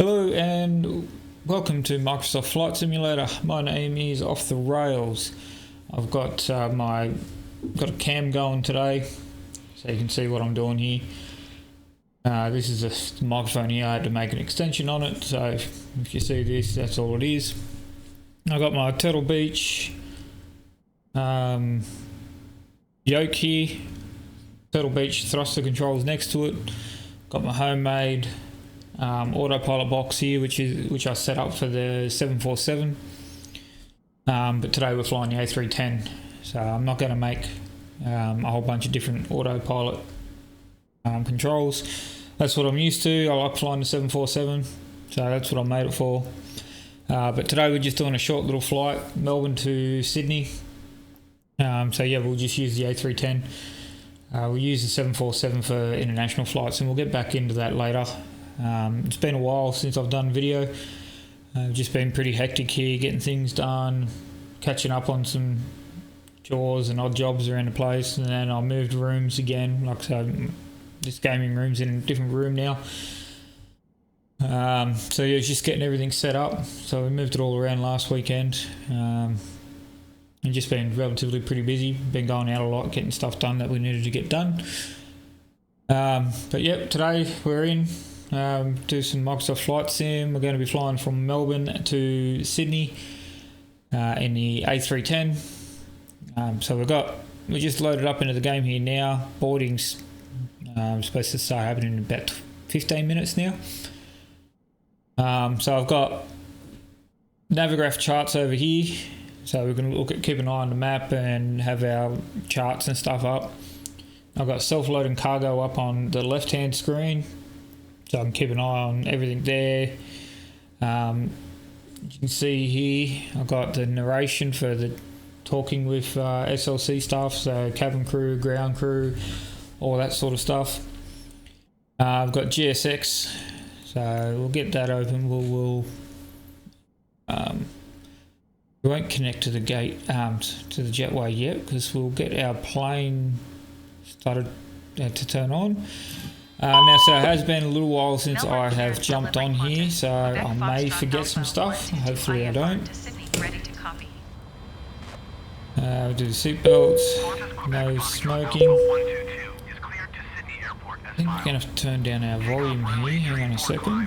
Hello and welcome to Microsoft Flight Simulator. My name is Off the Rails. I've got got a cam going today, so you can see what I'm doing here. This is a microphone here. I had to make an extension on it, so if you see this, that's all it is. I got my Turtle Beach Yoke here. Turtle Beach thruster controls next to it. Got my homemade autopilot box here, which I set up for the 747. But today we're flying the A310, so I'm not going to make a whole bunch of different autopilot controls. That's what I'm used to. I like flying the 747, so that's what I made it for. But today we're just doing a short little flight, Melbourne to Sydney. So yeah, we'll just use the A310. We'll use the 747 for international flights, and we'll get back into that later. It's been a while since I've done video. Just been pretty hectic here, getting things done, catching up on some chores and odd jobs around the place, and then I moved rooms again. Like I said, this gaming room's in a different room now. So yeah, just getting everything set up. So we moved it all around last weekend. And just been relatively pretty busy. Been going out a lot, getting stuff done that we needed to get done. But yep, today we're in. Do some Microsoft Flight Sim. We're going to be flying from Melbourne to Sydney in the A310. So we just loaded up into the game here now. Boarding's supposed to start happening in about 15 minutes now. So I've got Navigraph charts over here. So we're going to keep an eye on the map and have our charts and stuff up. I've got self-loading cargo up on the left-hand screen. So I can keep an eye on everything there. You can see here I've got the narration for the talking with SLC staff, so cabin crew, ground crew, all that sort of stuff. I've got GSX, so we'll get that open. We won't connect to the gate to the jetway yet, because we'll get our plane started to turn on. Now, so it has been a little while since I have jumped on here, so I may forget some stuff. Hopefully I don't. We'll do the seatbelts, no smoking. I think we're going to have to turn down our volume here. Hang on a second.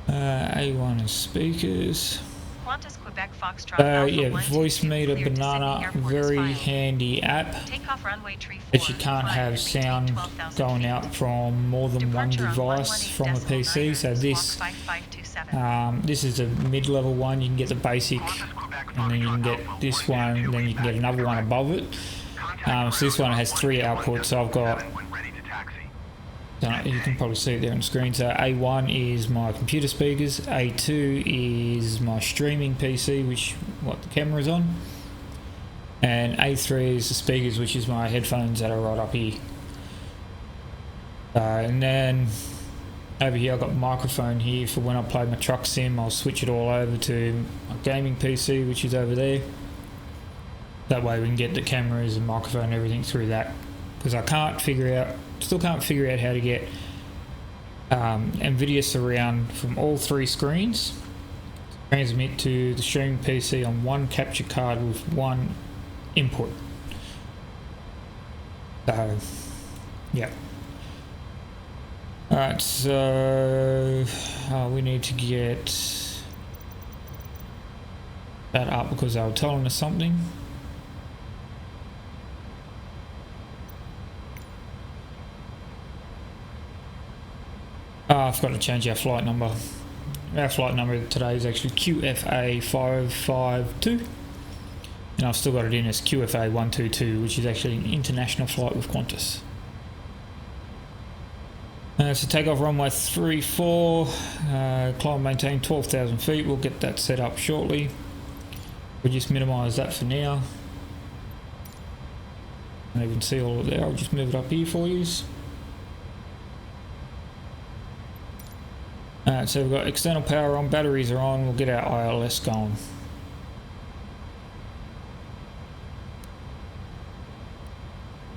A1 is speakers. Yeah, voice meter banana, very handy app, but you can't have sound going out from more than one device from a PC. So this is a mid-level one. You can get the basic, and then you can get this one, and then you can get another one above it. So this one has 3 outputs. So I've got, you can probably see it there on the screen. So A1 is my computer speakers, A2 is my streaming PC, which what the camera's on, and A3 is the speakers, which is my headphones that are right up here. And then over here I've got microphone here for when I play my truck sim. I'll switch it all over to my gaming PC, which is over there. That way we can get the cameras and microphone and everything through that, because I still can't figure out how to get NVIDIA surround from all 3 screens, transmit to the streaming PC on one capture card with one input. So yeah. Alright, so we need to get that up because they were telling us something. I forgot to change our flight number. Our flight number today is actually QFA 552, and I've still got it in as QFA 122, which is actually an international flight with Qantas. So takeoff runway 34, climb and maintain 12,000 feet. We'll get that set up shortly. We'll just minimise that for now. And you can see all of it there. I'll just move it up here for you. So we've got external power on, batteries are on, we'll get our ILS going.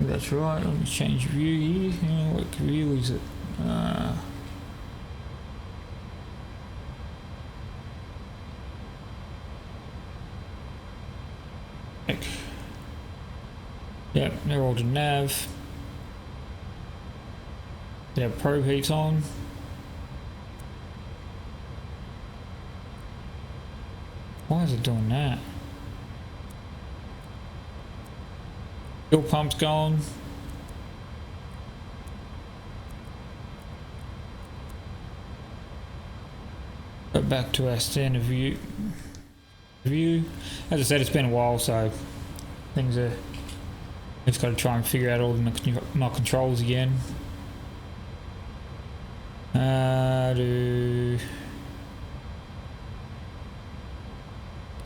That's right. Let me change view here. What view is it? Yep, they're all to nav. They have probe heats on. Why is it doing that? Fuel pump's gone. Go back to our standard view. As I said, it's been a while, so things are. Just got to try and figure out all my controls again. Do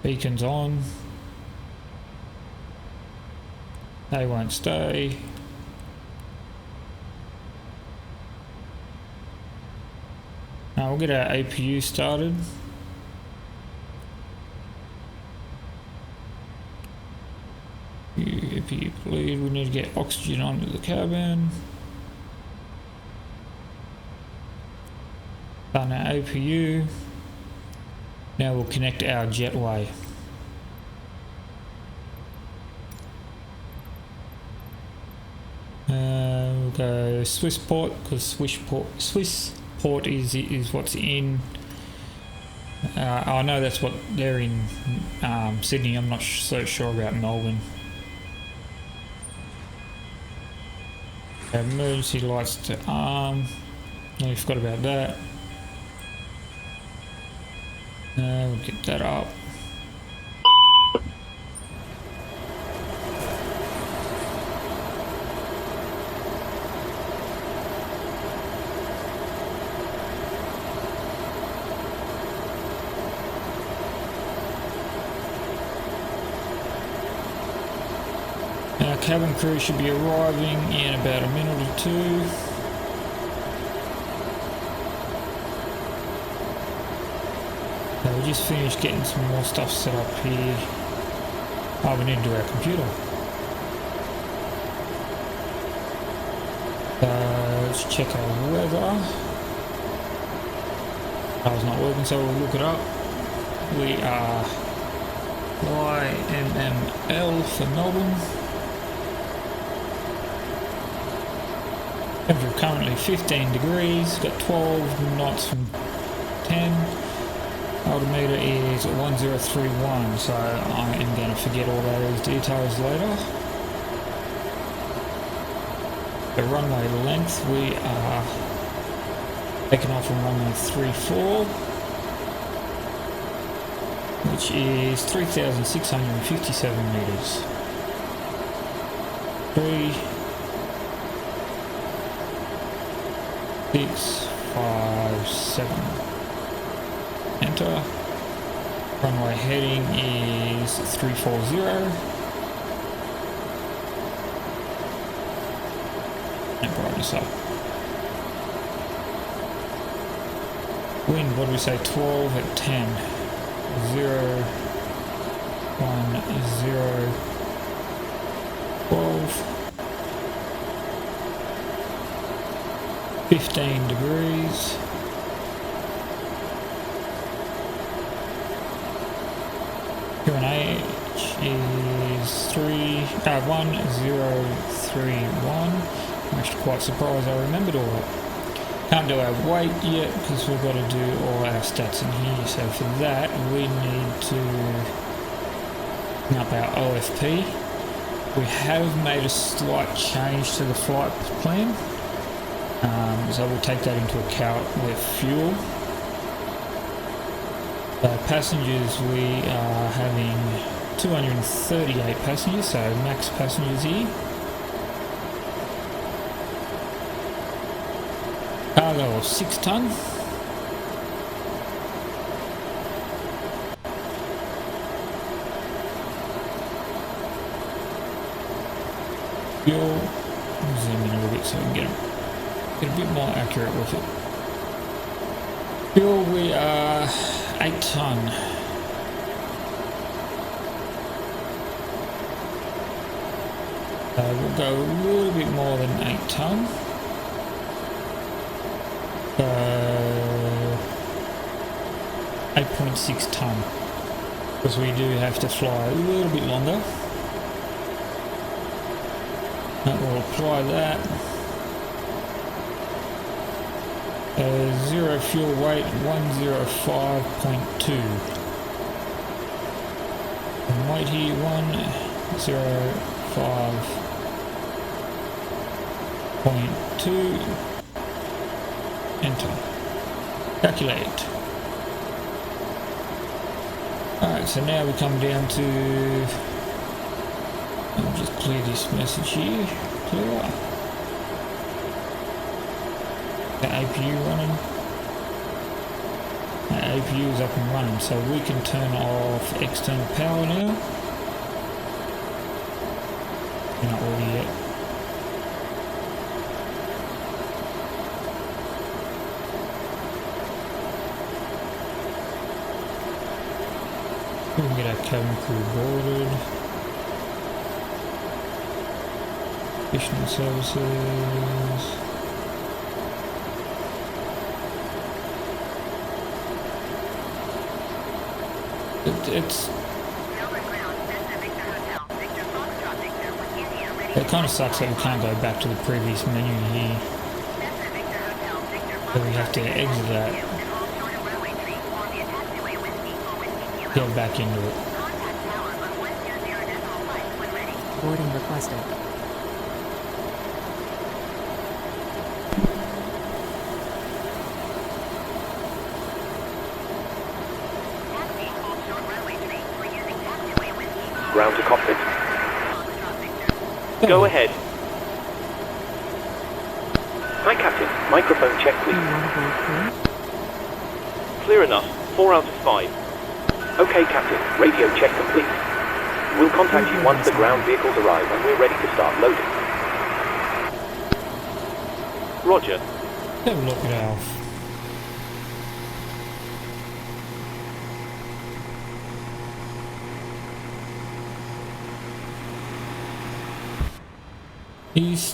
beacons on. They won't stay. Now we'll get our APU started. APU please, we need to get oxygen onto the cabin. Done our APU. Now we'll connect our jetway. We'll go Swiss port because Swiss port is what's in. I know that's what they're in Sydney. I'm not so sure about Melbourne. Emergency lights to arm. I forgot about that. We'll get that up. Our cabin crew should be arriving in about a minute or two. So we just finished getting some more stuff set up here. Oh, we need to do our computer. Let's check our weather. That was not working, so we'll look it up. We are YMML for Melbourne. Temperature currently 15 degrees, got 12 knots from 10. Altimeter is 1031, so I am going to forget all those details later. The runway length, we are taking off from runway 34, which is 3,657 meters. 3,657. Enter. Runway heading is 340. And brightness up. Wind, what do we say? 12 at 10. 0, 1, 0, 12. 15 degrees. QNH is 1031. I'm actually quite surprised I remembered all that. Can't do our weight yet because we've got to do all our stats in here. So for that we need to bring up our OFP. We have made a slight change to the flight plan. So we'll take that into account with fuel. Passengers, we are having 238 passengers, so max passengers here. Cargo of 6 tonne. Fuel, zoom in a little bit so we can get a bit more accurate with it. Fuel, we are 8 tonne. We'll go a little bit more than 8 ton. 8.6 ton, because we do have to fly a little bit longer. That will apply that. Zero fuel weight 105.2. And weight here 105.2. Enter. Calculate. Alright, so now we come down to, I'll just clear this message here, clear up. The APU running. The APU is up and running, so we can turn off external power now. We're not ready yet. We can get our cabin crew boarded. Additional services. It kind of sucks that we can't go back to the previous menu here. So we have to exit that. Get back into it. Boarding requested. Ground to cockpit. Go ahead. Hi, Captain. Microphone check, please. Clear enough. 4 out of 5. Okay, Captain. Radio check complete. We'll contact you once the ground vehicles arrive and we're ready to start loading. Roger. Have a look at Alf.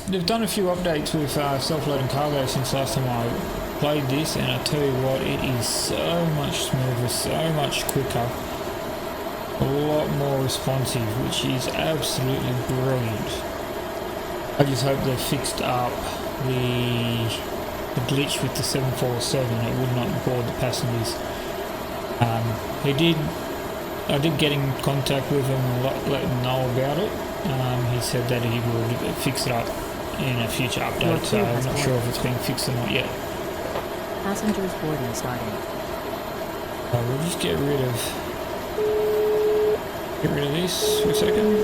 They've done a few updates with self-loading cargo since last time I played this, and I tell you what, it is so much smoother, so much quicker, a lot more responsive, which is absolutely brilliant. I just hope they fixed up the glitch with the 747. It would not board the passengers. I did get in contact with him and let him know about it. He said that he would fix it up in a future update, so I'm not sure if it's been fixed or not yet. Passengers boarding starting. We'll just get rid of this for a second.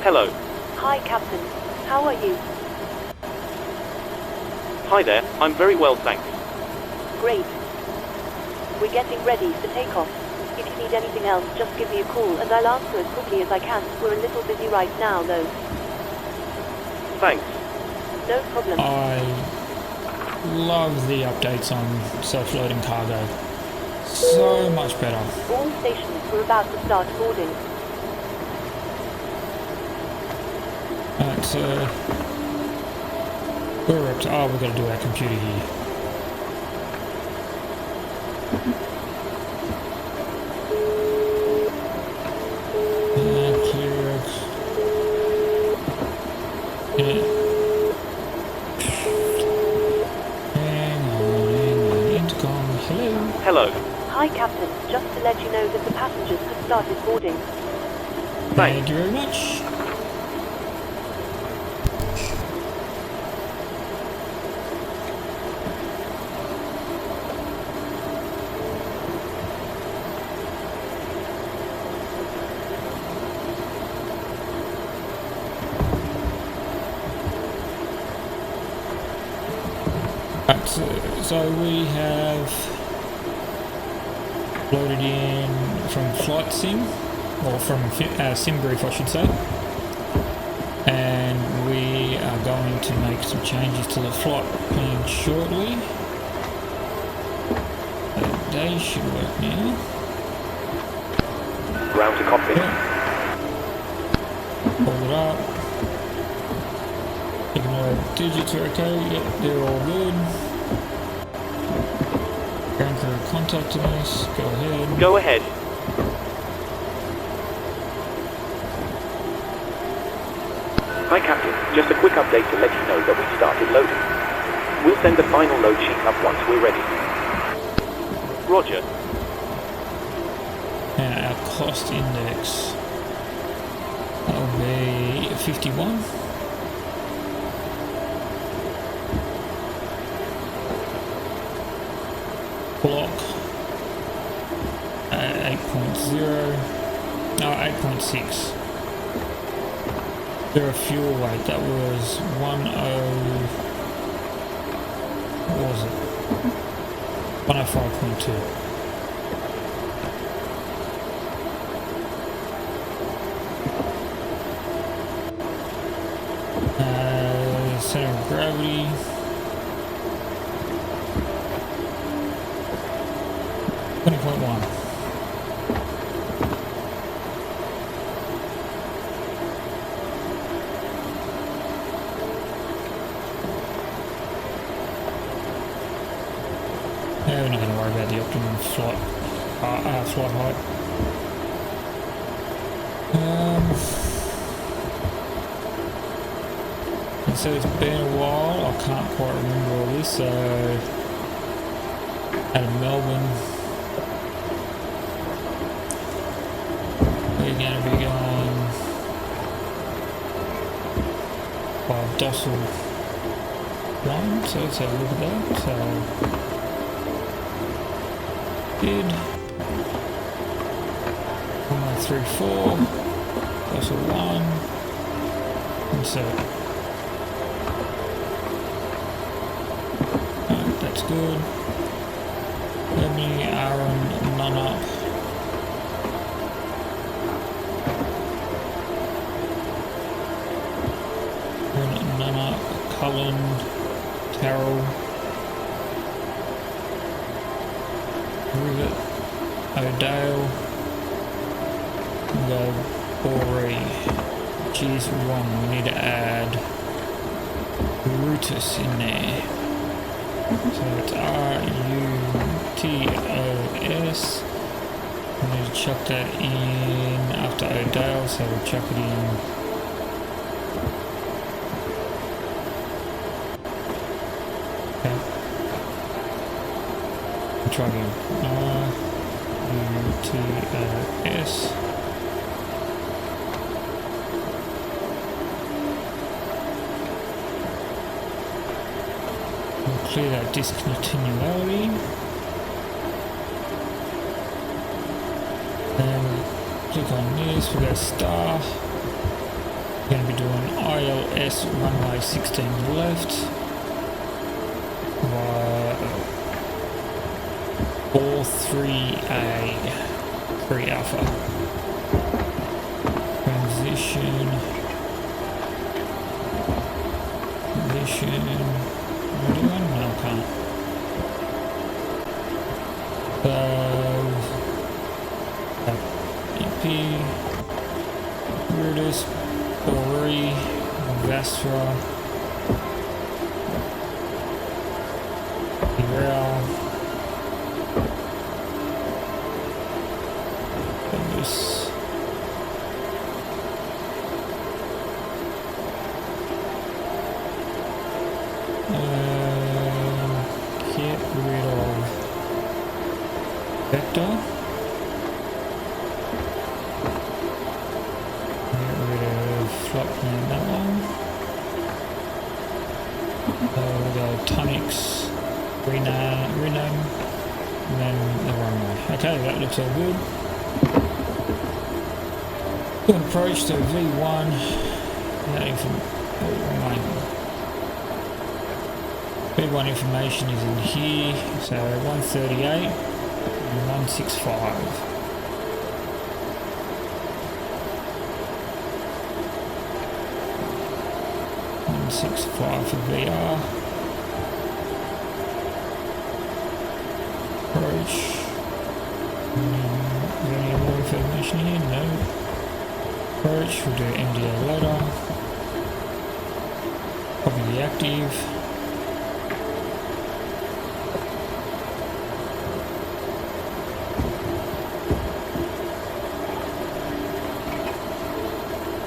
Hello. Hi, Captain. How are you? Hi there. I'm very well, thanks. Great. We're getting ready for takeoff. If you need anything else, just give me a call and I'll answer as quickly as I can. We're a little busy right now, though. Thanks. No problem. I love the updates on self-loading cargo. So much better. All stations, we're about to start boarding. Alright, so we're up to, we've got to do our computer here. Hello. Hi, Captain. Just to let you know that the passengers have started boarding. Thank you very much. So we have loaded in from Flight Sim, or from SimBrief I should say, and we are going to make some changes to the flight plan shortly. they should work now. Ground to cockpit. Hold it up. Checking the digits are okay. Yep, they're all good. Ground crew contacting us. Go ahead. Go ahead. Hi Captain, just a quick update to let you know that we started loading. We'll send the final load sheet up once we're ready. Roger. Now our cost index, that'll be 51. Block 8.0, no 8.6. Zero fuel weight, that was 10, what was it? 105.2. Center of gravity. .1. Yeah, we're not going to worry about the optimum flight height. And so it's been a while, I can't quite remember all this, so out of Melbourne, we're going to be going by Docile 1, so let's have a look at that. So, did 1134, Docile 1, insert. That's good. Germany, Aaron, none up. None up. Cullen, Carroll, Rivet, O'Dale, and go Boree. Geez, wrong. We need to add Brutus in there. So it's R-U-T-O-S. We need to chuck that in after O'Dale, so we'll chuck it in. Okay. We'll try again. R-U-T-O-S. Clear that discontinuity. And click on this, we go star. We're going to be doing ILS runway 16 left via 43A 3 Alpha. Transition. No, I can't. EP, Brutus, Boree, Vestra, Derail, this. Get rid of Vector. Get rid of Flop and that one. We'll go Tonics, rename, and then the runway. Okay, that looks all good. Good approach to V1. V1 information is in here, so 138 and 165. 165 for VR. Approach. Is there any more information here? No. Approach, we'll do MDA later. Copy the active.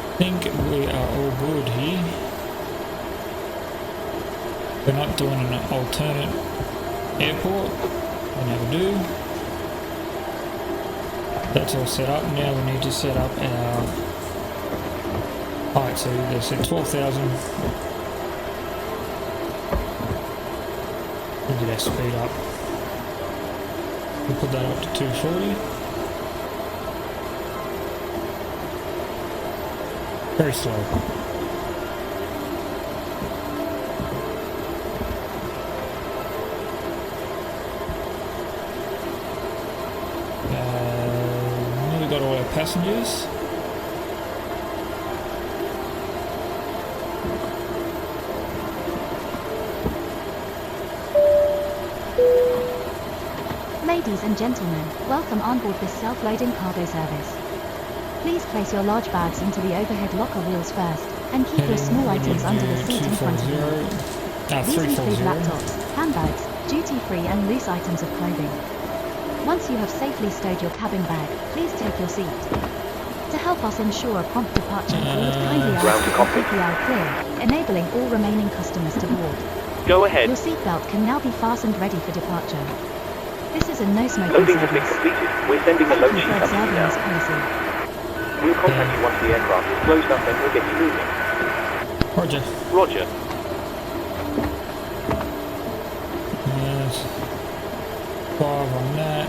I think we are all good here. We're not doing an alternate airport. We never do. That's all set up. Now we need to set up our height. So they said 12,000. We'll get our speed up. We'll put that up to 240. Very slow. Nearly got all our passengers. Ladies and gentlemen, welcome on board this self-loading cargo service. Please place your large bags into the overhead locker wheels first, and keep your small items under the seat in front of you. These include laptops, handbags, duty-free and loose items of clothing. Once you have safely stowed your cabin bag, please take your seat. To help us ensure a prompt departure, we would kindly ask to keep the aisle clear, enabling all remaining customers to board. Go ahead. Your seatbelt can now be fastened ready for departure. This is a no-smoking Loading has been service. completed. We're sending the Thank load you sheet for up to you observing now. this policy. We'll contact you once the aircraft is closed up and we'll get you moving. Roger. Roger. Yes. 5 on that.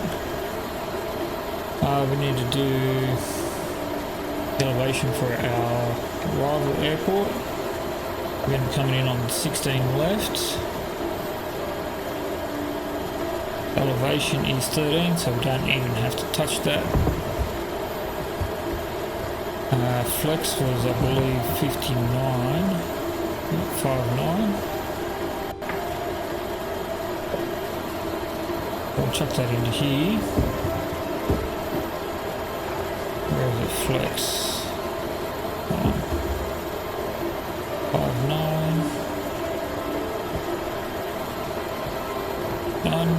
We need to do elevation for our arrival airport. We're going to be coming in on 16 left. Elevation is 13, so we don't even have to touch that. Flex was, I believe, 59, 59. We'll chuck that into here. Where is it? Flex. 59. Done.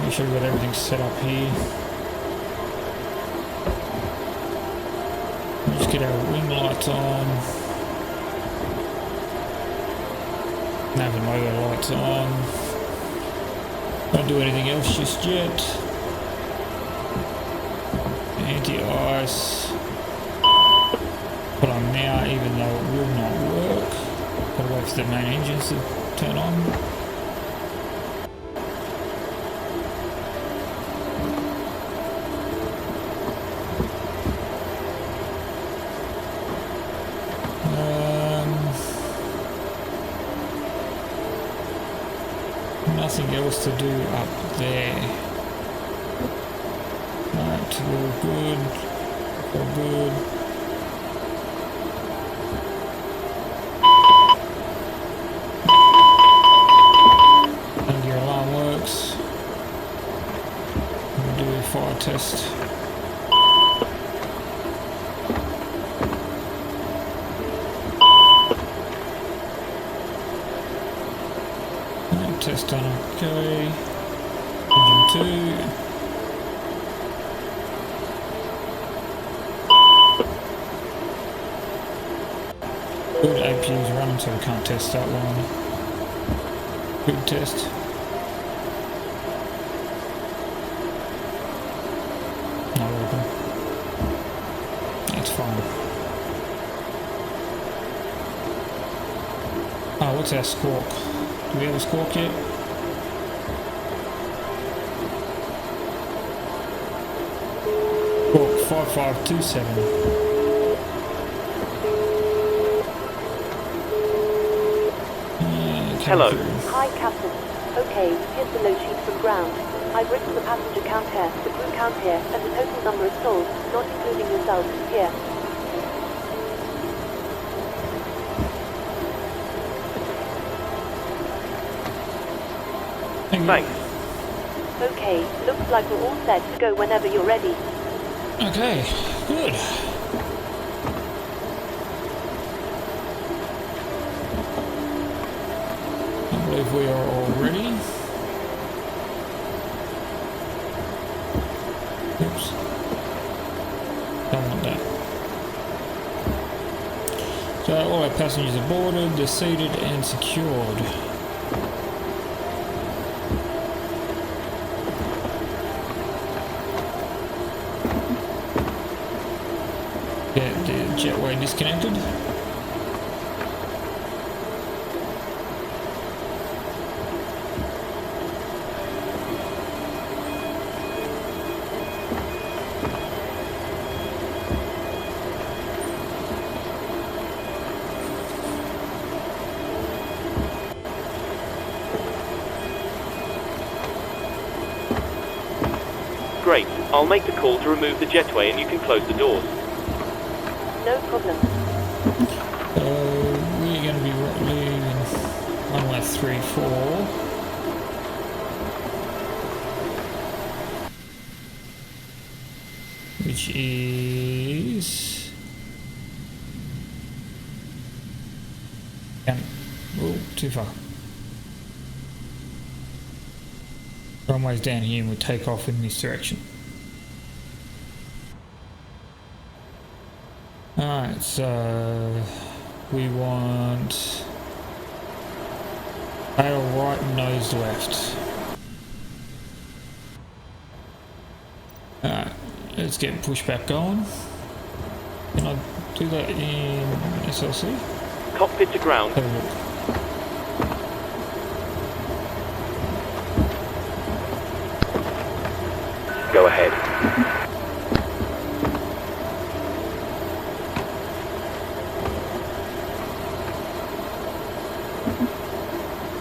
Make sure we got everything set up here. Let's get our wing lights on. Nav and logo lights on. Don't do anything else just yet. Anti-ice. Put on now, even though it will not work. Gotta wait for the main engines to turn on. Nothing else to do up there. Right, we're good. We're good. And your alarm works. We'll do a fire test. Test done, okay. Engine 2. Good, APU's running, so we can't test that one. Good test. Not working. That's fine. Oh, what's our squawk? Do we have a squawk yet? Squawk 5527. Hello. Hi, Captain. Okay, here's the load sheet from ground. I've written the passenger count here, the crew count here, and the total number of souls, not including yourself, here. Thanks. Okay, looks like we're all set to go whenever you're ready. Okay, good. I believe we are all ready. Oops. Don't want that. So all our passengers are boarded, they're seated and secured. Get the jetway disconnected. Great. I'll make the call to remove the jetway and you can close the doors. No problem. We're going to be leaving runway 34. Which is... Oh, too far. Runway's down here and we take off in this direction. Alright, so we want tail right, nose left. Alright, let's get pushback going. Can I do that in SLC? Cockpit to ground. Have a look. Go ahead.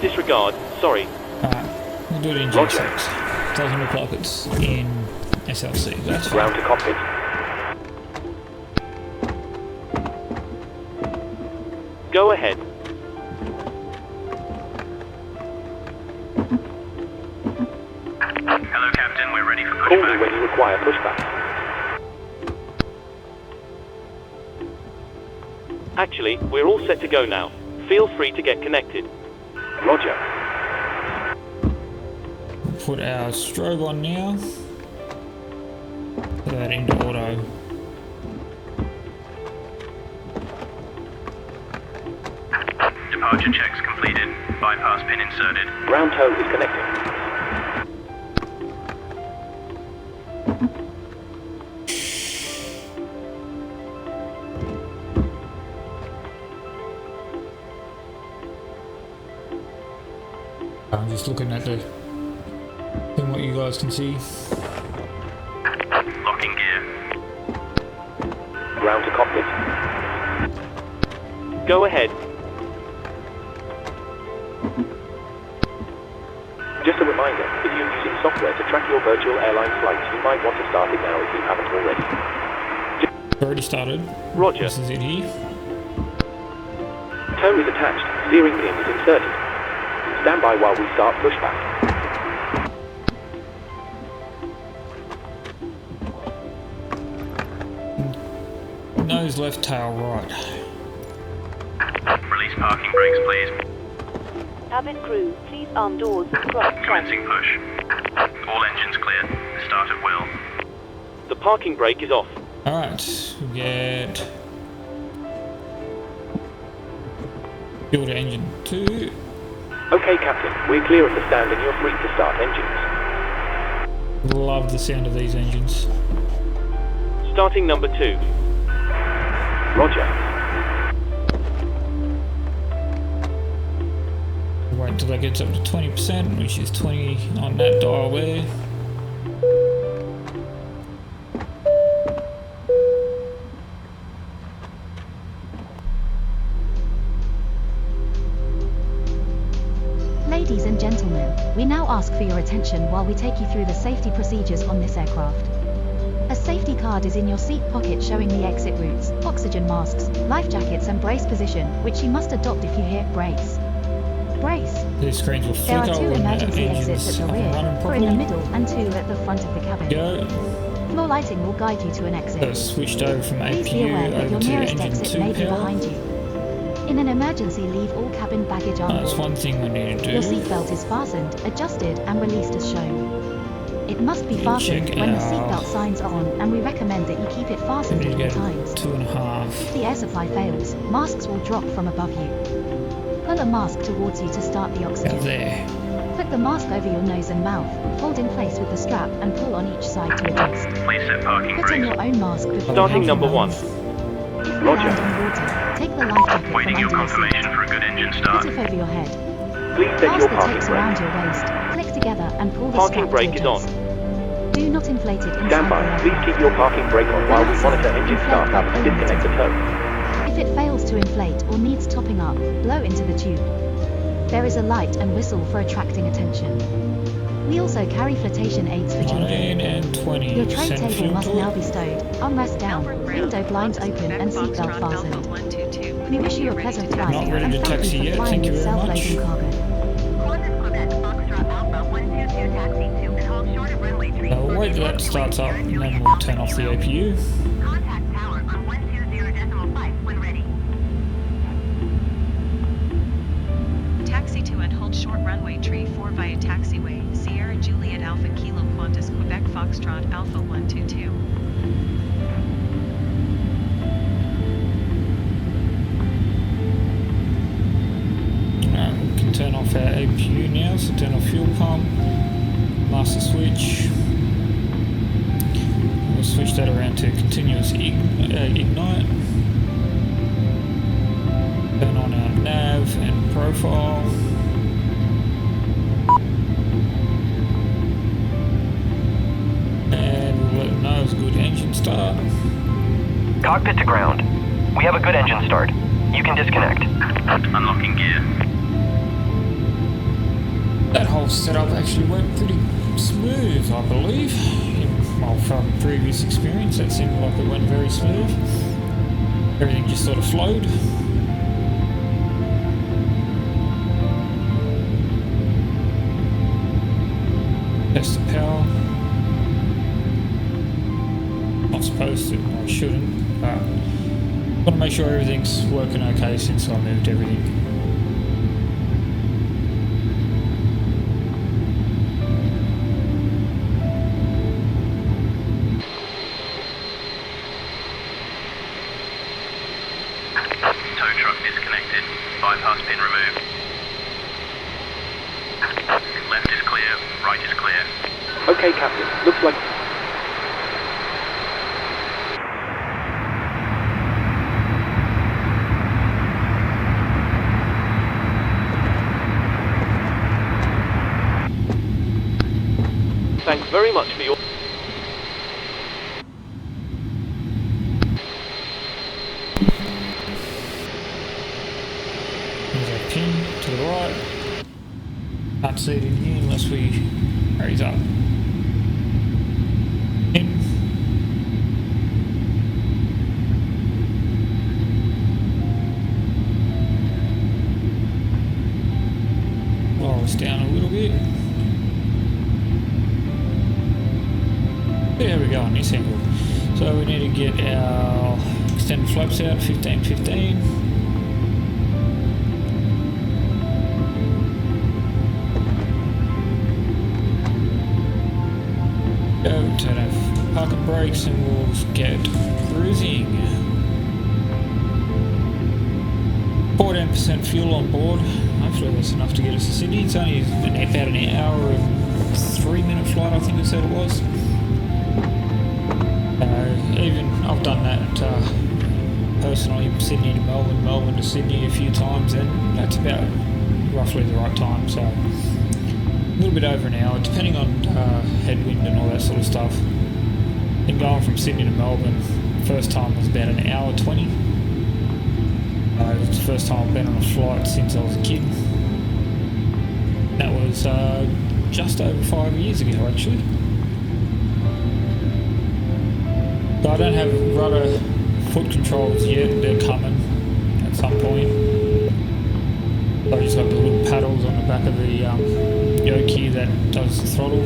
Disregard. Sorry. Alright, we'll do it in Roger. G6. Doesn't look like it's in SLC. That's fine. Ground to cockpit. Go ahead. Hello, Captain. We're ready for Call me pushback. when you require pushback. Actually, we're all set to go now. Feel free to get connected. Roger. Put our strobe on now. Put that into auto. Departure checks completed. Bypass pin inserted. Ground tow is connecting. I'm just looking at the thing what you guys can see. Locking gear. Ground to cockpit. Go ahead. Just a reminder, if you're using software to track your virtual airline flights, you might want to start it now if you haven't already. Already started. Roger. This is it here. Tow is attached. Steering pin is inserted. Stand by while we start pushback. Nose left, tail right. Release parking brakes, please. Cabin crew, please arm doors. Cross track. Commencing push. All engines clear. Start at will. The parking brake is off. Alright, we get fuel to engine 2. Okay, Captain, we're clear of the stand and you're free to start engines. Love the sound of these engines. Starting number 2. Roger. Wait until that gets up to 20%, which is 20 on that dial there. Ladies and gentlemen, we now ask for your attention while we take you through the safety procedures on this aircraft. A safety card is in your seat pocket showing the exit routes, oxygen masks, life jackets and brace position, which you must adopt if you hit brace. Brace. These screens will There are flicker 2 when the emergency engine's exits at the up and rear, running 4 in the properly. middle and 2 at the front of the cabin. Go. Floor lighting will guide you to an So exit. switched over from Please be aware APU that over your to nearest engine exit 2 may be power. behind you. In an emergency, leave all cabin baggage on That's board. one thing we need to do. Your seatbelt is fastened, adjusted, and released as shown. It must be fastened check when the our- seatbelt signs are on, and we recommend that you keep it We fastened need at to all go times. 2.5. If the air supply fails, masks will drop from above you. Pull a mask towards you to start the Out oxygen. there. Put the mask over your nose and mouth, hold in place with the strap, and pull on each side to adjust. Please set parking Put on brakes. your own mask before Starting you number 1. If we Roger. land on water, take the life jacket from Waiting your under your seat. confirmation for a good engine Put start. it over your head. Please set Pass your the parking tapes brake. around your waist, click together, and pull the Parking strap brake to is on. adjust. Do not inflate it inside Stand the by. Please aircraft. keep your parking brake on while we monitor engine startup and disconnect the tow. If it fails to inflate or needs topping up, blow into the tube. There is a light and whistle for attracting attention. We also carry flotation aids for 19 children. and 20. Your tray Send table fuel must to now it. be stowed, armrest down, window blinds open, and seatbelt fastened. We wish you a pleasant flight Not ready and to thank taxi you for yet, flying thank you with very much. self-loading cargo. We'll wait till that starts up and then we'll turn off the APU. Taxi to and hold short runway tree 4 via taxiway, Sierra Juliet Alpha Kilo Qantas Quebec Foxtrot Alpha 122. We can turn off our APU now, so turn off fuel pump, master switch. We'll switch that around to continuous ignite. Turn on our nav and profile. And we'll let them know it's a good engine start. Cockpit to ground. We have a good engine start. You can disconnect. Unlocking gear. That whole setup actually went pretty smooth, I believe. Well, from previous experience, that seemed like it went very smooth. Everything just sort of flowed. Test the power. Not supposed to, I shouldn't, but want to make sure everything's working okay since I moved everything. Tow truck disconnected. Bypass pin removed. Left is clear. Right is clear. Okay, Captain. Looks like... Thanks very much for your... There's our pin to the right. Can't see it in here unless we raise up. In. Lower us down a little bit. There we go, on this angle. So we need to get our extended flaps out, 15-15. Go, turn off parking brakes and we'll get cruising. 14% fuel on board. Hopefully that's enough to get us to Sydney. It's only about an hour and 3-minute flight, I think it said it was. Even I've done that personally, Sydney to Melbourne, Melbourne to Sydny a few times, and that's about roughly the right time. So a little bit over an hour, depending on headwind and all that sort of stuff. And going from Sydney to Melbourne, first time was about an hour 20. It's the first time I've been on a flight since I was a kid. That was just over 5 years ago, actually. So I don't have rudder foot controls yet, they're coming at some point. So he's got the little paddles on the back of the yoke here that does the throttle.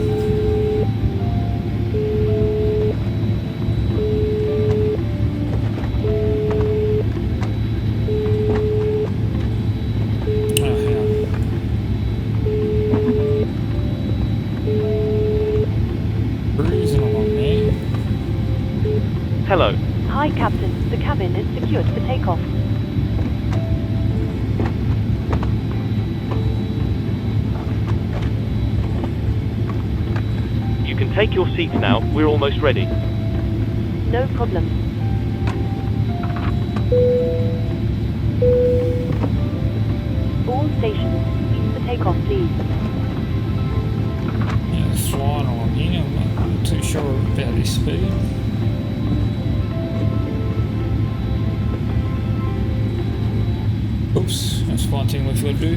Hello. Hi, Captain. The cabin is secured for takeoff. You can take your seats now. We're almost ready. No problem. All stations, seats for takeoff, please. Yeah, flying along here. I'm not too sure about this speed. Oops, that's one thing we've got to do.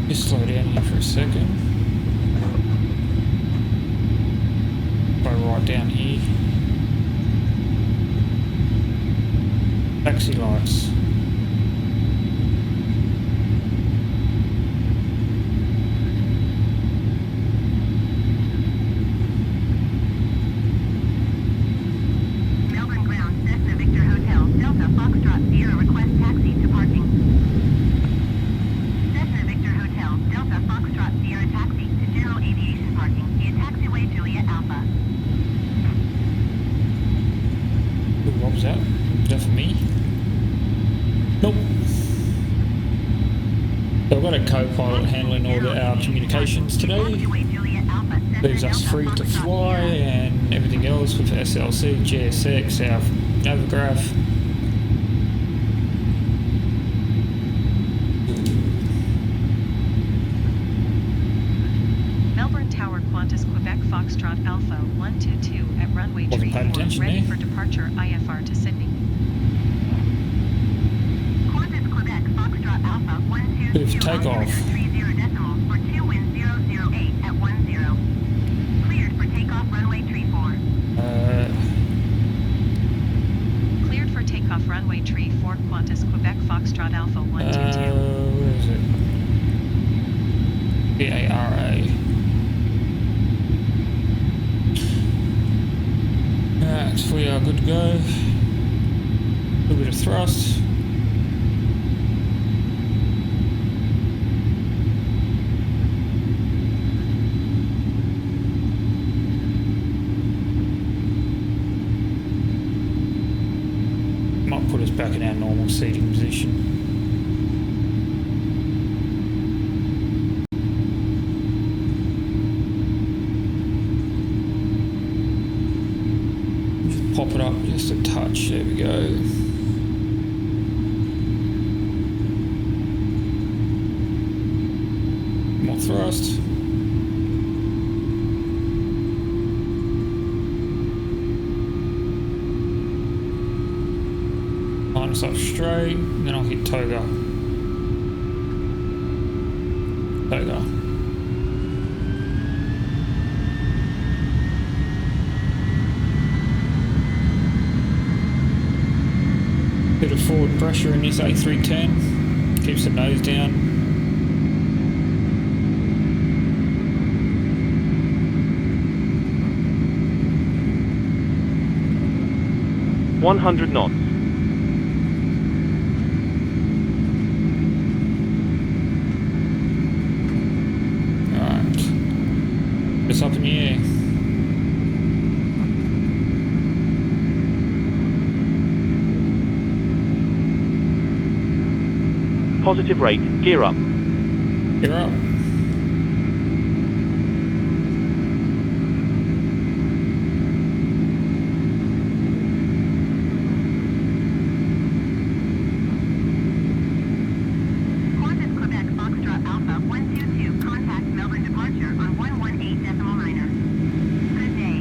Just slow down here for a second. Go right down here. Taxi lights. Melbourne ground, Cessna Victor Hotel, Delta Foxtrot Sierra request taxi to parking. Cessna Victor Hotel, Delta Foxtrot Sierra taxi to general aviation parking via taxiway Juliet Alpha. Ooh, what was that? Is that for me? Nope. So I've got a co-pilot handling all our communications today. Taxiway Juliet Alpha, Cessna Leaves us Delta free to Foxtrot fly Sierra. and everything else with SLC, GSX, our Navograph. Melbourne Tower Qantas Quebec Foxtrot Alpha 122 at runway Wasn't tree paying 4 attention ready there. for departure IFR to Sydney. Qantas Quebec Foxtrot Alpha 122 Move takeoff. 30 decimal for 2 wind 008 at 10. Cleared for takeoff runway tree 4. Cleared for takeoff runway tree 4 Qantas Quebec Foxtrot Alpha 122. Where is it? PARA. Alright, so we are good to go. A little bit of thrust. Might put us back in our normal seating position. Pop it up just a touch, there we go. More thrust. Line us up straight, and then I'll hit toga. Toga. Bit of forward pressure in this A310, keeps the nose down. $100 knots. Alright. It's up in the air. Positive rate. Gear up. You're up. Qantas Quebec Foxtrot Alpha 122 contact Melbourne departure on 118.9er. Good day.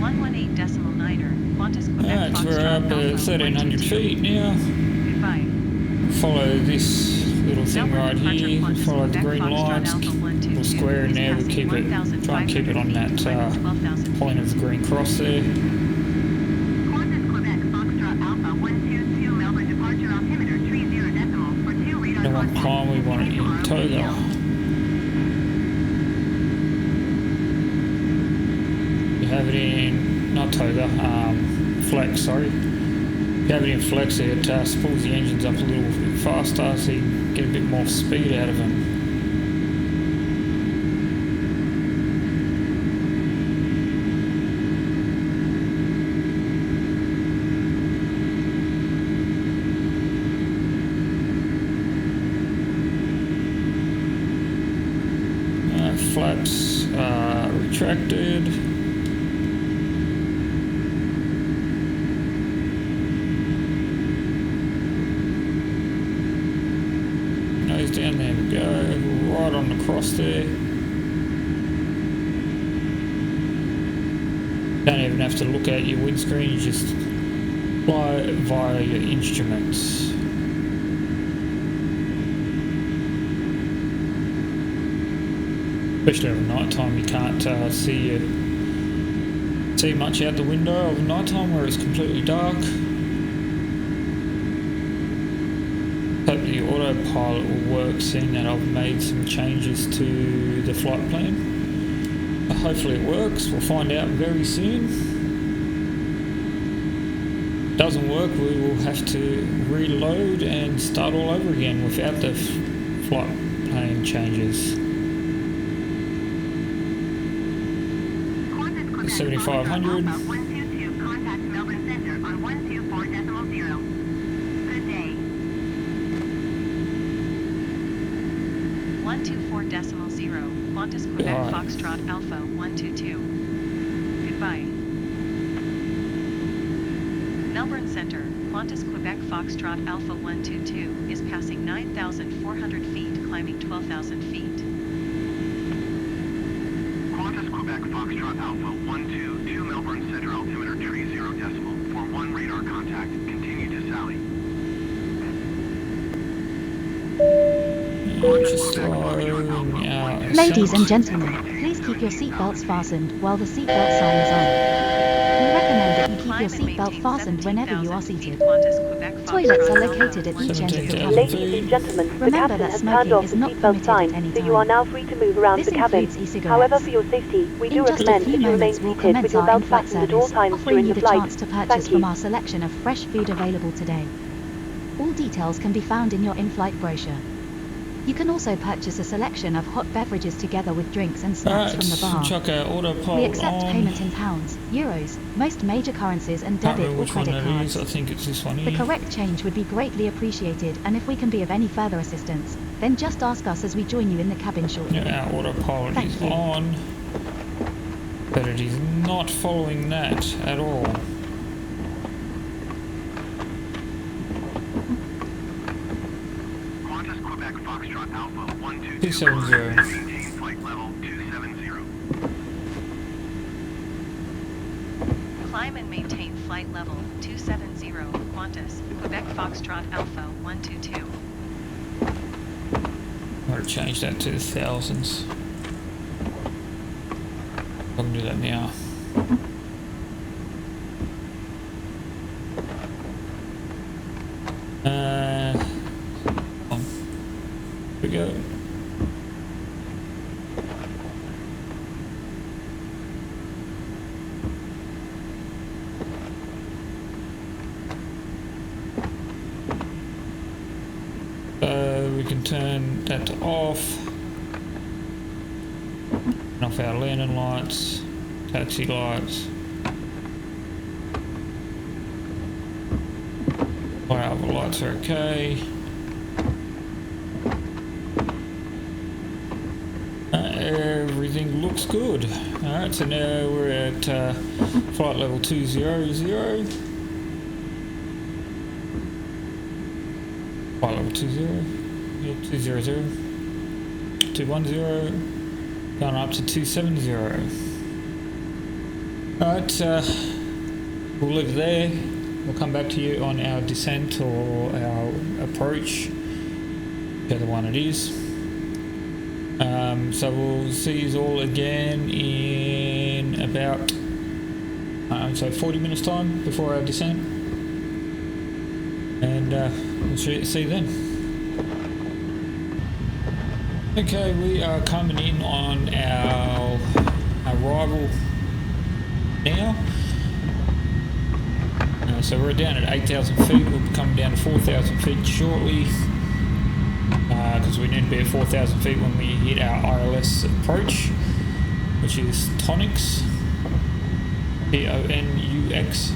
118.9er. Qantas Quebec Alright, so we're Foxtrot up Alpha at 1,300 feet now. Goodbye. Follow this little thing Melbourne right departure here. Qantas Follow the Quebec green Foxtrot lines. Alpha 122 Little square in is there. We'll passing keep it. Try and keep it on that 12,000 point of the green cross there. Qantas Quebec want climb, we want it in toga. You have it in, not toga, flex, sorry. If you have it in flex, it pulls the engines up a little bit faster so you can get a bit more speed out of them. Flaps are retracted. Nose down, there we go, right on the cross there. Don't even have to look at your windscreen, you just fly via your instruments. Especially over night time, you can't see much out the window over night time where it's completely dark. Hope the autopilot will work, seeing that I've made some changes to the flight plan. Hopefully it works. We'll find out very soon. If it doesn't work, we will have to reload and start all over again without the flight plan changes. 7500. Contact Melbourne Center on 124.0. Good day. 124.0. Qantas Quebec Foxtrot Alpha 122. Goodbye. Melbourne Center, Qantas Quebec Foxtrot Alpha 122 is passing 9,400 feet, climbing 12,000 feet. Foxtrot Alpha 122 Melbourne Center altimeter tree 0 decimal. For 1 radar contact, continue to Sally. Ladies and gentlemen, please keep your seatbelts fastened while the seatbelt sign is on. We recommend that you keep your seatbelt fastened whenever you are seated. Toilets are located at each end of the cabin. Ladies and gentlemen, the Remember captain that has turned smoking off is the not seatbelt permitted sign, at any so you are time. now free to move around This the cabin. includes e-cigarettes. However, for your safety, we do In just a recommend few that you remain moments, we'll seated with commence your our belt in-flight fastened at all service, times offering during you the the flight. chance to purchase Thank from you. our selection of fresh food available today. All details can be found in your in-flight brochure. You can also purchase a selection of hot beverages together with drinks and snacks from the bar. Chuck our autopilot We accept on. payment in pounds, euros, most major currencies and Can't debit remember or which one credit that cards. is. I think it's this one The here. correct change would be greatly appreciated, and if we can be of any further assistance, then just ask us as we join you in the cabin shortly. Yeah, our autopilot Thank is you. on, but it is not following that at all. Qantas Quebec Foxtrot Alpha 122. 270. Maintain flight level 270. Climb and maintain flight level 270. Qantas Quebec Foxtrot Alpha 122. I'm going to change that to the thousands. I can do that now. On. Here we go. We can turn that to off. Turn off our landing lights, taxi lights. Our other lights are okay. Everything looks good. Alright, so now we're at flight level 200. Flight level 20. Yeah, 200. 210. Going up to 270. Alright, we'll leave it there. We'll come back to you on our descent or our approach, whichever one it is. So we'll see you all again in about 40 minutes time before our descent, and we'll see you then. Okay, we are coming in on our arrival now. So we're down at 8,000 feet. We'll be coming down to 4,000 feet shortly, because we need to be at 4,000 feet when we hit our ILS approach, which is Tonix. Tonux.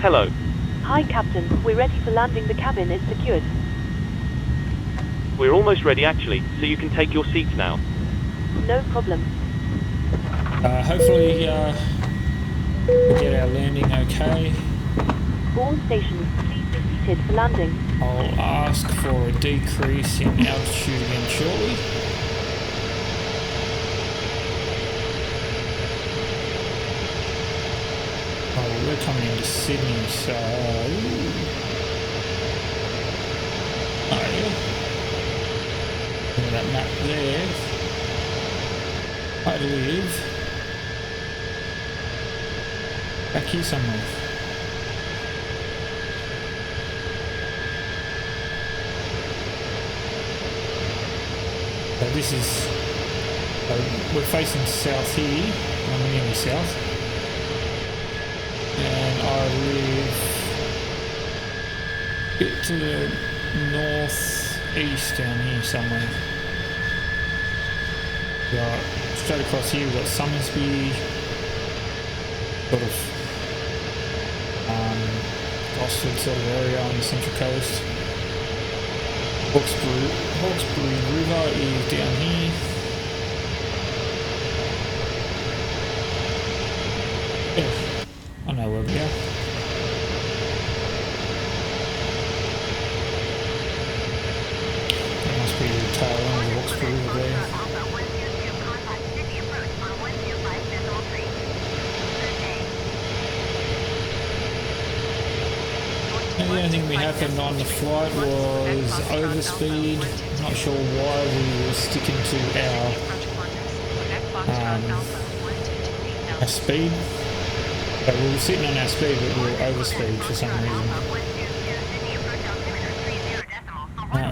Hello. Hi, Captain. We're ready for landing. The cabin is secured. We're almost ready actually, so you can take your seats now. No problem. Hopefully we'll get our landing okay. All stations, please be seated for landing. I'll ask for a decrease in altitude again shortly. Oh, we're coming into Sydney, so... Oh, yeah. Look at that map there. I live back here somewhere. So this is, we're facing south here, I'm nearly south, and I live a bit to the northeast down here somewhere. Got straight across here we've got Summersby, sort of Gosford sort of area on the Central Coast. Hawkesbury River is down here. Yeah, I know where we are. That must be the tail end of the Hawkesbury River there. And the only thing we happened on the flight was overspeed. Not sure why we were sticking to our speed. But we were sitting on our speed, but we were overspeed for some reason.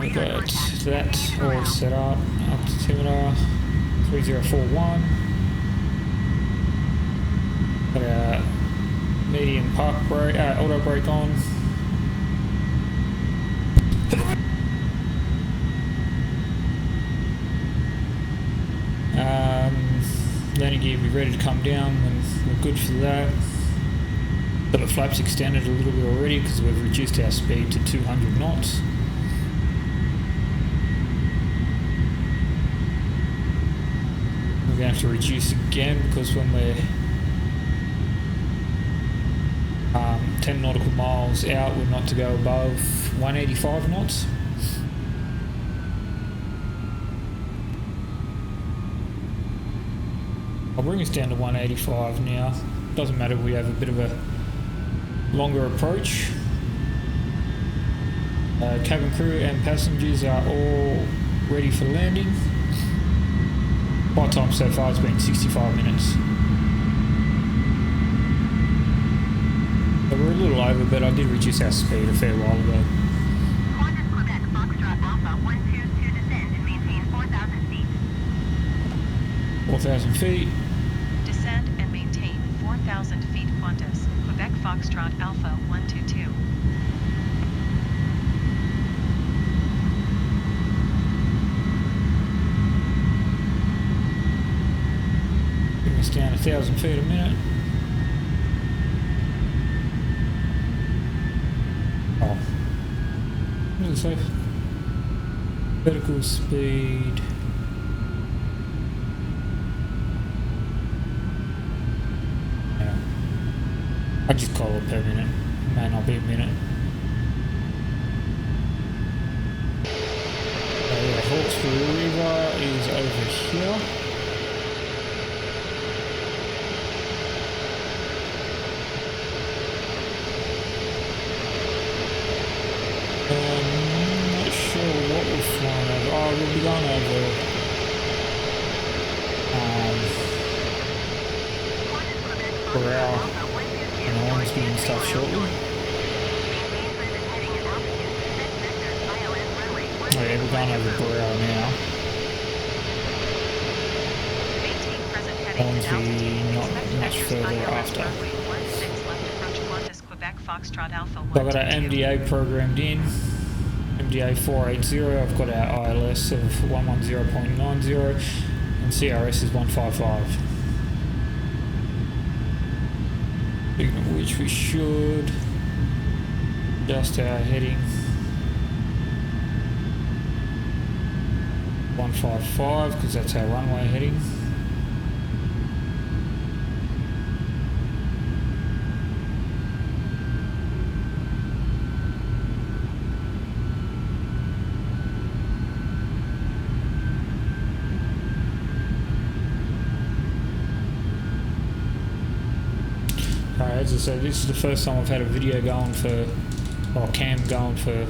We got that all set up. Altimeter 3041. Got our medium park brake, auto brake on. Landing gear will be ready to come down and we're good for that. Got the flaps extended a little bit already because we've reduced our speed to 200 knots. We're going to have to reduce again because when we're 10 nautical miles out, we're not to go above 185 knots. I'll bring us down to 185 now. Doesn't matter if we have a bit of a longer approach. Cabin crew and passengers are all ready for landing. Flight time so far has been 65 minutes. So we're a little over, but I did reduce our speed a fair while ago. Qantas Quebec Foxtrot Alpha 122 descend and maintain 4,000 feet. 4,000 feet. Descend and maintain 4,000 feet. Qantas Quebec Foxtrot Alpha 122. Bring us down 1,000 feet a minute. Oh. What does it say? Vertical speed. Yeah. I just call it per minute. May not be a minute. The Hawkesbury River is over here. Not sure what we're flying over. Oh, we'll be going over Corral and Hornsby and stuff shortly. going over the brow now. Maintain present heading On at to altitude. not Expect much vectors further ILS after. runway 16 left approach Qantas Quebec Foxtrot Alpha So I've got our 122. MDA programmed in. MDA 480, I've got our ILS of 110.90 and CRS is 155. Speaking of which, we should adjust our heading 155 because that's our runway heading. As I said, this is the first time I've had a video going for, or cam going for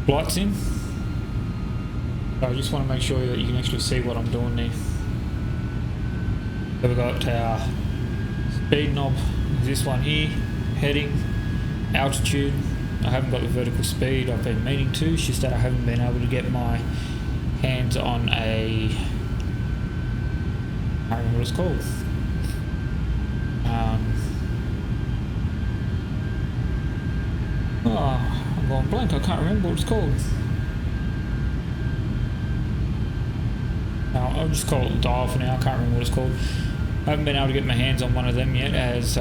flight sim. So I just want to make sure that you can actually see what I'm doing there. So we've got our speed knob, this one here, heading, altitude. I haven't got the vertical speed, I've been meaning to, it's just that I haven't been able to get my hands on a, I don't know what it's called. I'm going blank, I can't remember what it's called. I'll just call it dial for now, I can't remember what it's called. I haven't been able to get my hands on one of them yet as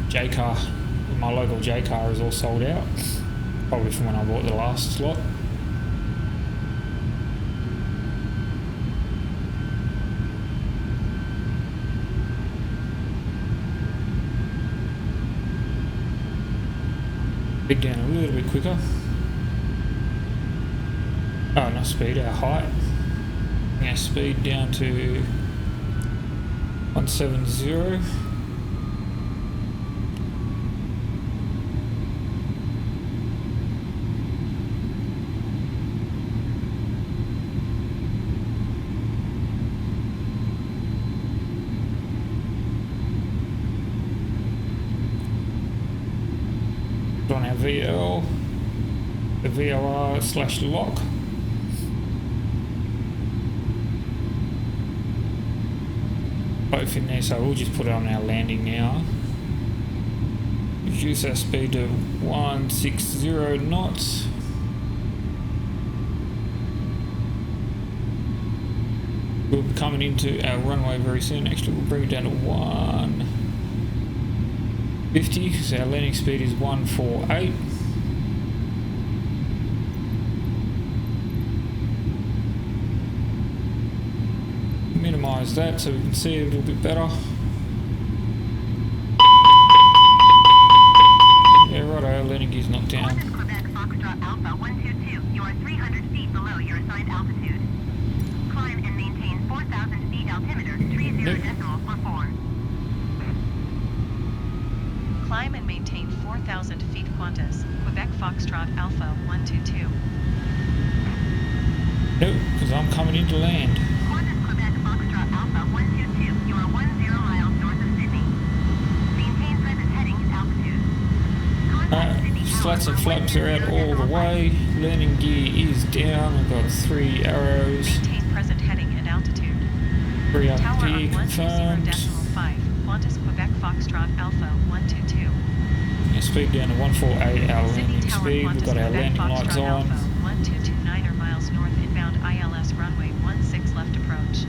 J-Car, my local J-Car is all sold out. Probably from when I bought the last slot. Big down a little bit quicker. Oh, not speed, our height. Bring our speed down to 170. On our VL, the VLR/lock. Both in there, so we'll just put it on our landing now. Reduce our speed to 160 knots. We'll be coming into our runway very soon. Actually, we'll bring it down to 150 because our landing speed is 148. Minimize that so we can see a little bit better. Yeah, right, our landing gear's not down. Qantas Quebec Foxtrot Alpha 122. You are 300 feet below your assigned altitude. Climb and maintain 4,000 feet altimeter 30.44. Climb and maintain 4,000 feet Qantas Quebec Foxtrot Alpha 122. Nope, because I'm coming in to land. Qantas Quebec Foxtrot Alpha 122. You are 10 miles north of Sydney. Maintain present heading and altitude. Contact Sydney Tower Slats and on flaps are out 10 all the way. Landing gear is down. We've got 3 arrows. Maintain present heading and altitude. 3 up Tower here on confirmed. 160.5. Qantas Quebec Foxtrot Alpha 122. Our speed down to 148. Our Sydney landing Tower speed. We've Qantas got our Quebec landing lights Foxtrot on. Alpha 1229 miles north inbound ILS runway 16 left approach.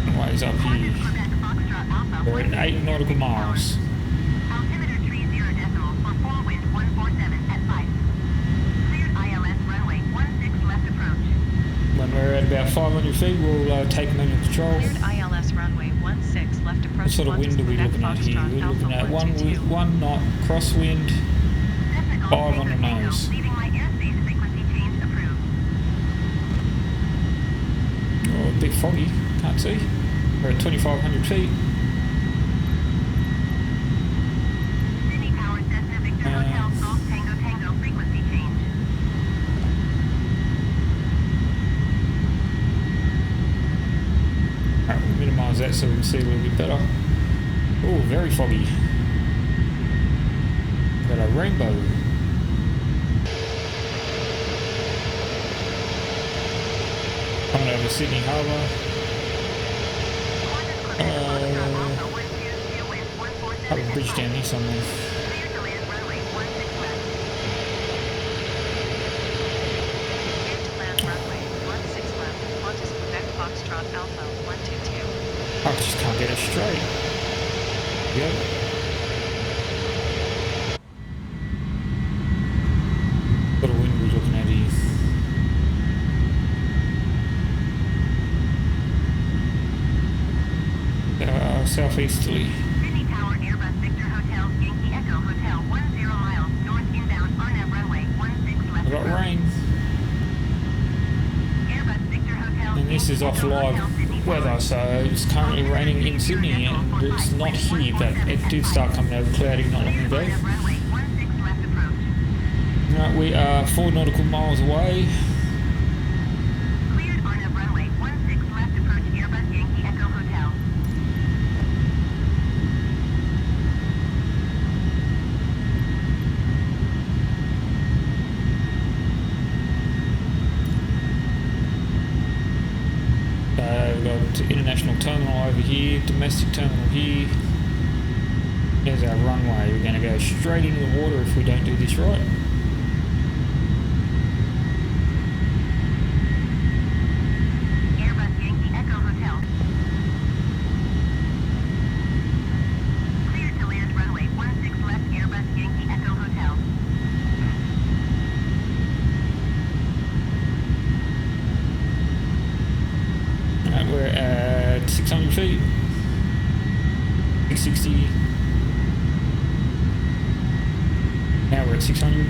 Runway's up Qantas here. Quebec Foxtrot Alpha We're at 8 nautical miles. Altimeter 30 decimal for 4 wind 147 at 5. Cleared ILS runway 16 left approach. When we're at about 500 feet, we'll take manual control. Cleared ILS runway 16 left approach. What sort of wind are we Quebec looking at here? Foxtrot We're looking Alpha at 122. 1 knot crosswind, Definite 5 on the Tango, nose. leaving my airspace frequency change approved. Oh, a bit foggy, can't see. We're at 2,500 feet. Sydney Tower Cessna Victor Hotel Golf Tango Tango frequency change. Alright, we'll minimise that so we can see a little bit better. Oh, very foggy. Got a rainbow. Coming over Sydney Harbour. Have a bridge down here somewhere. I just can't get it straight. Yep. What a wind we're looking at here. Southeasterly. Sydney Tower Airbus Victor Hotel Yankee Echo Hotel 10 miles north inbound on runway 16 left. I've got rain. Airbus Victor Hotel. And this is off live weather, so it's currently raining in Sydney and it's not here, but it did start coming over cloudy not long ago. Runway 16 left approach. Right, we are 4 nautical miles away. Cleared on a runway 16 left approach Airbus Yankee Echo Hotel. We've got international terminal over here, domestic terminal here. There's our runway. We're going to go straight into the water if we don't do this right. Airbus Yankee Echo Hotel. Cleared to land runway 16 left Airbus Yankee Echo Hotel. Alright, we're at 600 feet. 660. Now we're at 600.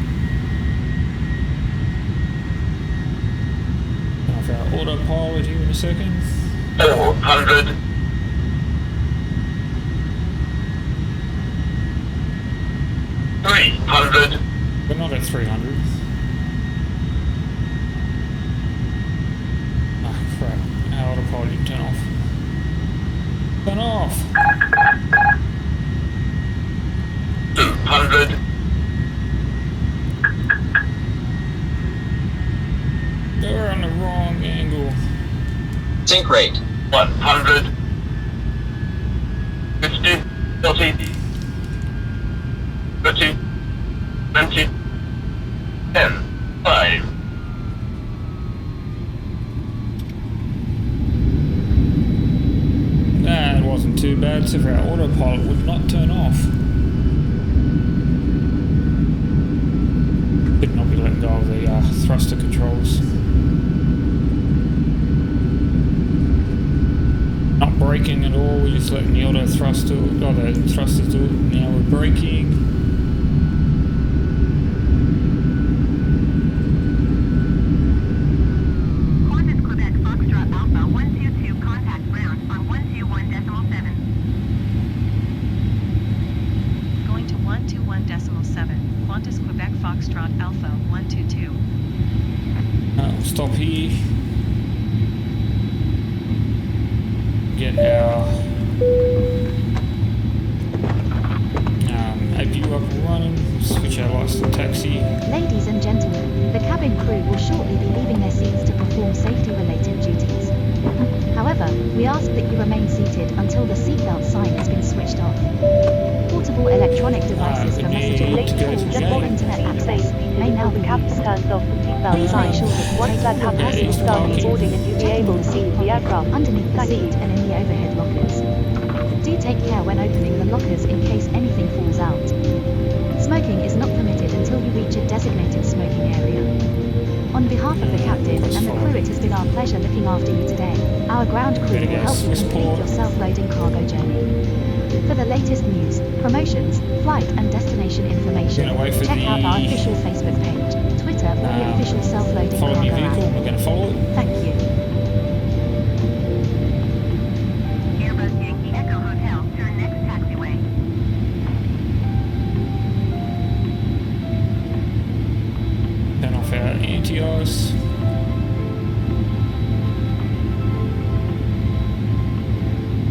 Off our autopilot here in a second. 400. 300. We're not at 300. Ah, crap. Our autopilot didn't turn off. Turn off! 200. We're on the wrong angle. Sync rate 100. 50. 30. 30. 20. 10. 5. That wasn't too bad, except for our autopilot would not turn off. Could not be letting go of the thruster controls. Not braking at all, we're just letting the auto thrust do it, or the thrusters do it. Now we're braking. Qantas Quebec Foxtrot Alpha 122 contact ground on 121.7. Going to 121.7. Qantas Quebec Foxtrot Alpha 122. We'll stop here. Get our APU up and running. Switch our lights to taxi. Ladies and gentlemen, the cabin crew will shortly be leaving their seats to perform safety-related duties. However, we ask that you remain seated until the seatbelt sign has been switched off. Portable electronic devices for messaging, need to go to calls, the or gate. internet access may now be The captain used. turns off the seatbelt Please sign. make sure that Once that happens, Yeah, we'll start parking. boarding and you'll be Checking able the to seat leave the pockets aircraft. underneath the Thank seat you. and in the overhead lockers. Do take care when opening the lockers in case anything falls out. Smoking is not permitted until you reach a designated smoking area. On behalf of the captain and the crew, it has been our pleasure looking after you today. Our ground crew Better will get help you complete Swissport. your self-loading cargo journey. For the latest news, promotions, flight and destination information, Gonna wait for check out our the, official Facebook page, Twitter, or the official self-loading Follow me cargo vehicle, app. we're going to follow it. Thank you. Airbus Yankee Echo Hotel, turn next taxiway. Turn off our anti-ice.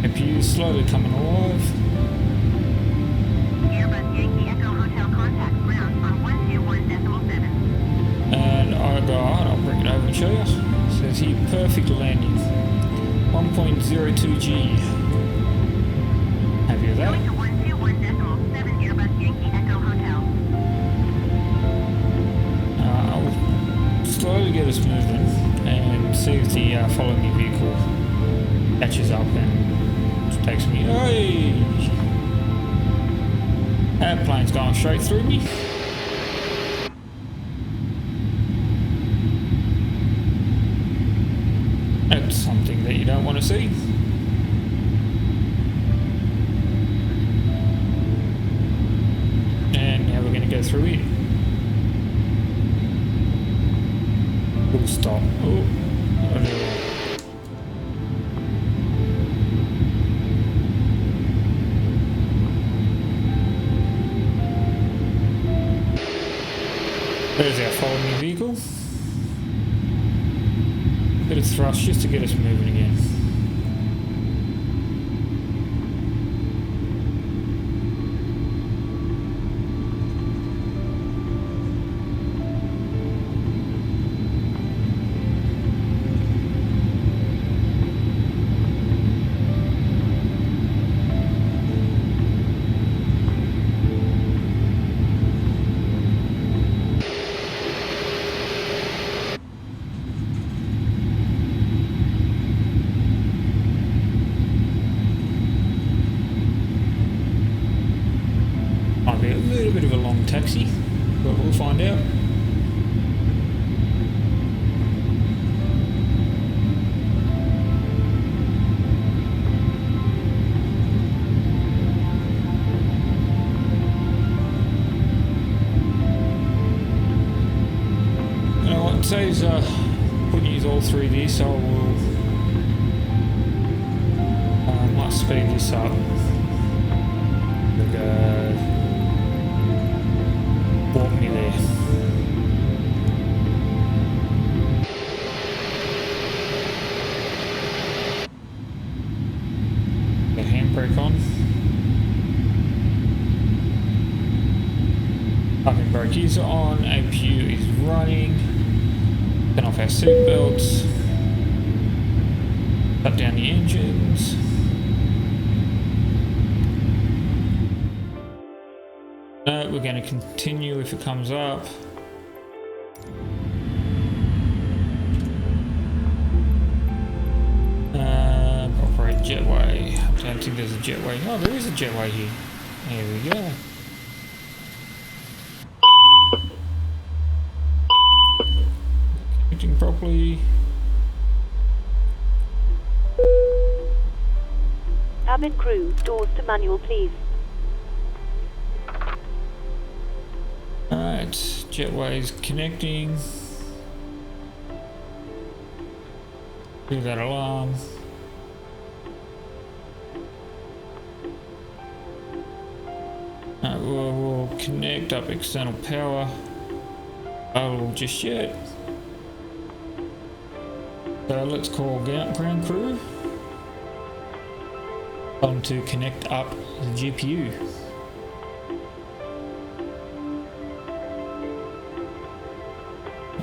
APU slowly coming alive. Airbus Yankee Echo Hotel contact ground on 121.7. And I'll bring it over and show you. It says here. Perfect landing. 1.02G. Happy with that? Going to 121.7 Airbus Yankee Echo Hotel. I'll slowly get us moving and see if the following me vehicle catches up and takes me. Hey! That plane's going straight through me. That's something that you don't want to see. And now we're going to go through it. Full stop. Oh, there's our follow me vehicle. Bit of thrust just to get us moving again. Might be a little bit of a long taxi, but we'll find out. You know what, it saves putting use all three of these, so I will might speed this up. Walk me there. The handbrake on. Parking brake is on. APU is running. Turn off our seat belts. Shut down the engines. No, we're going to continue if it comes up. Operate jetway. I don't think there's a jetway. Oh, there is a jetway here. There we go. Connecting properly. Cabin crew, doors to manual, please. Alright, jetway's connecting. Do that alarm. Alright, we'll connect up external power. Oh, just yet. So let's call ground crew. Tell them to connect up the GPU.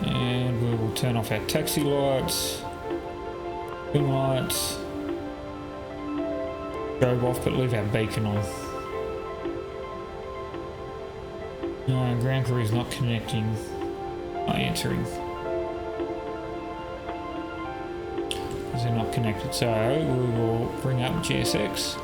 And we will turn off our taxi lights, boom lights, strobe off but leave our beacon on. No, ground crew is not connecting, not answering. Because they're not connected, so we will bring up GSX.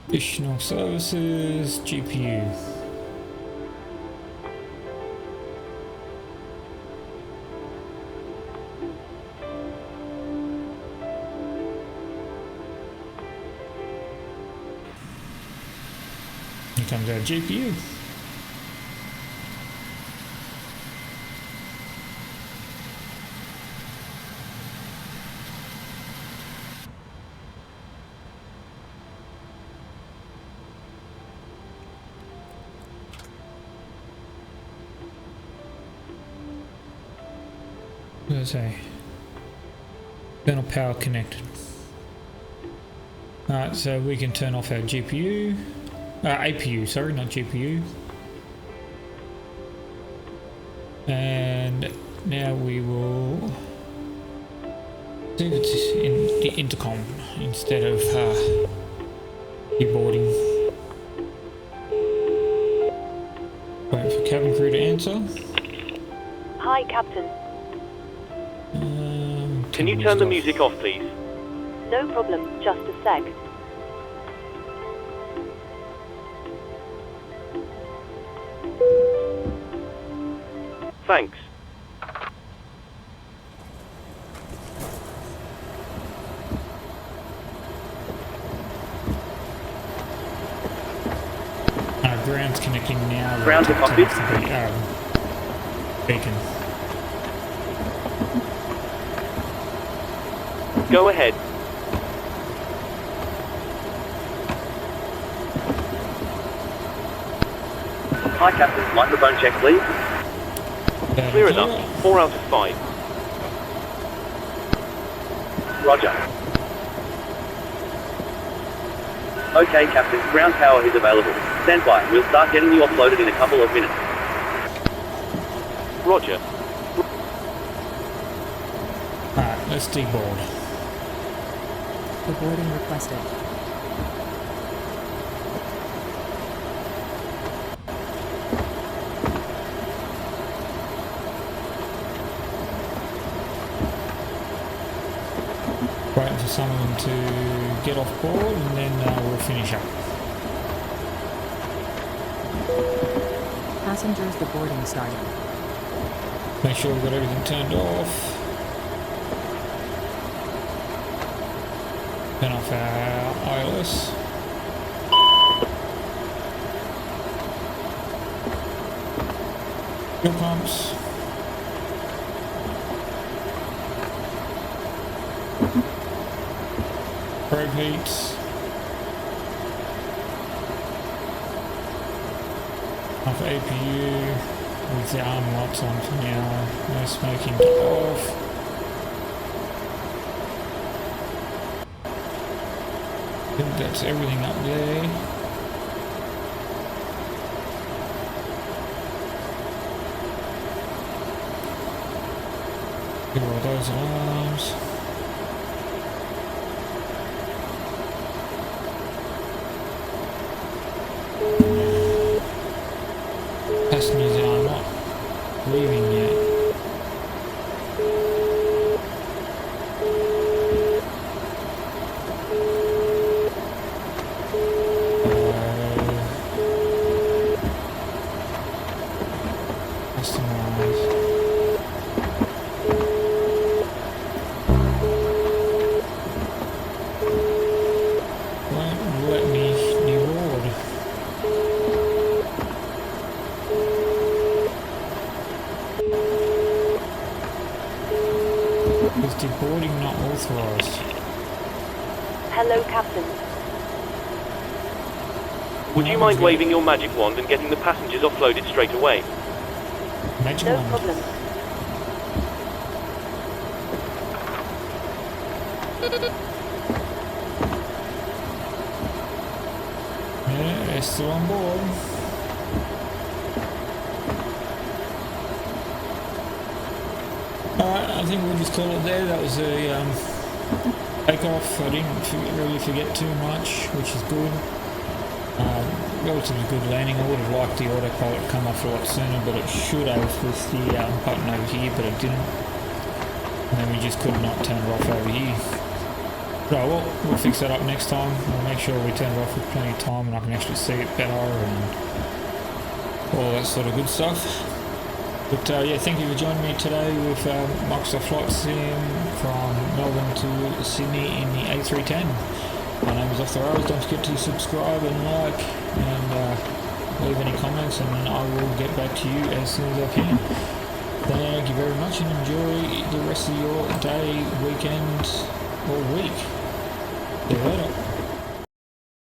Additional services, GPU. Here comes our GPU. What does it say? Internal power connected. Alright, so we can turn off our GPU. APU, sorry, not GPU. And now we will see if it's in the intercom instead of keyboarding. Wait for cabin crew to answer. Hi, Captain. Can you turn the music off, please? No problem, just a sec. Thanks. Ground's connecting now. Ground to cockpit. Beacon. Go ahead. Hi, Captain. Microphone check, please. Clear enough. 4 out of 5. Roger. Okay, Captain. Ground power is available. Stand by. We'll start getting you offloaded in a couple of minutes. Roger. Alright, let's deboard. Boarding requested. Waiting for someone to get off board and then we'll finish up. Passengers, the boarding starting. Make sure we've got everything turned off. Turn off our ILS. Fuel pumps. Probe heats. Off APU with the arm lights on for now. No smoking off. I think that's everything up there. Get all those alarms. Passengers are not leaving yet. Is deboarding not authorized? Hello, Captain. Would you mind waving your magic wand and getting the passengers offloaded straight away? Magic No wand. problem. Yeah, they're still on board. Alright, I think we'll just call it there. That was a takeoff. I didn't really forget too much, which is good. Relatively good landing. I would have liked the autopilot to come off a lot sooner, but it should have with the button over here, but it didn't. And then we just could not turn it off over here. So we'll fix that up next time. We'll make sure we turn it off with plenty of time and I can actually see it better and all that sort of good stuff. But yeah, thank you for joining me today with Microsoft Flight Sim from Melbourne to Sydney in the A310. My name is Off the Rails. Don't forget to subscribe and like and leave any comments, and I will get back to you as soon as I can. Thank you very much and enjoy the rest of your day, weekend or week. See you later.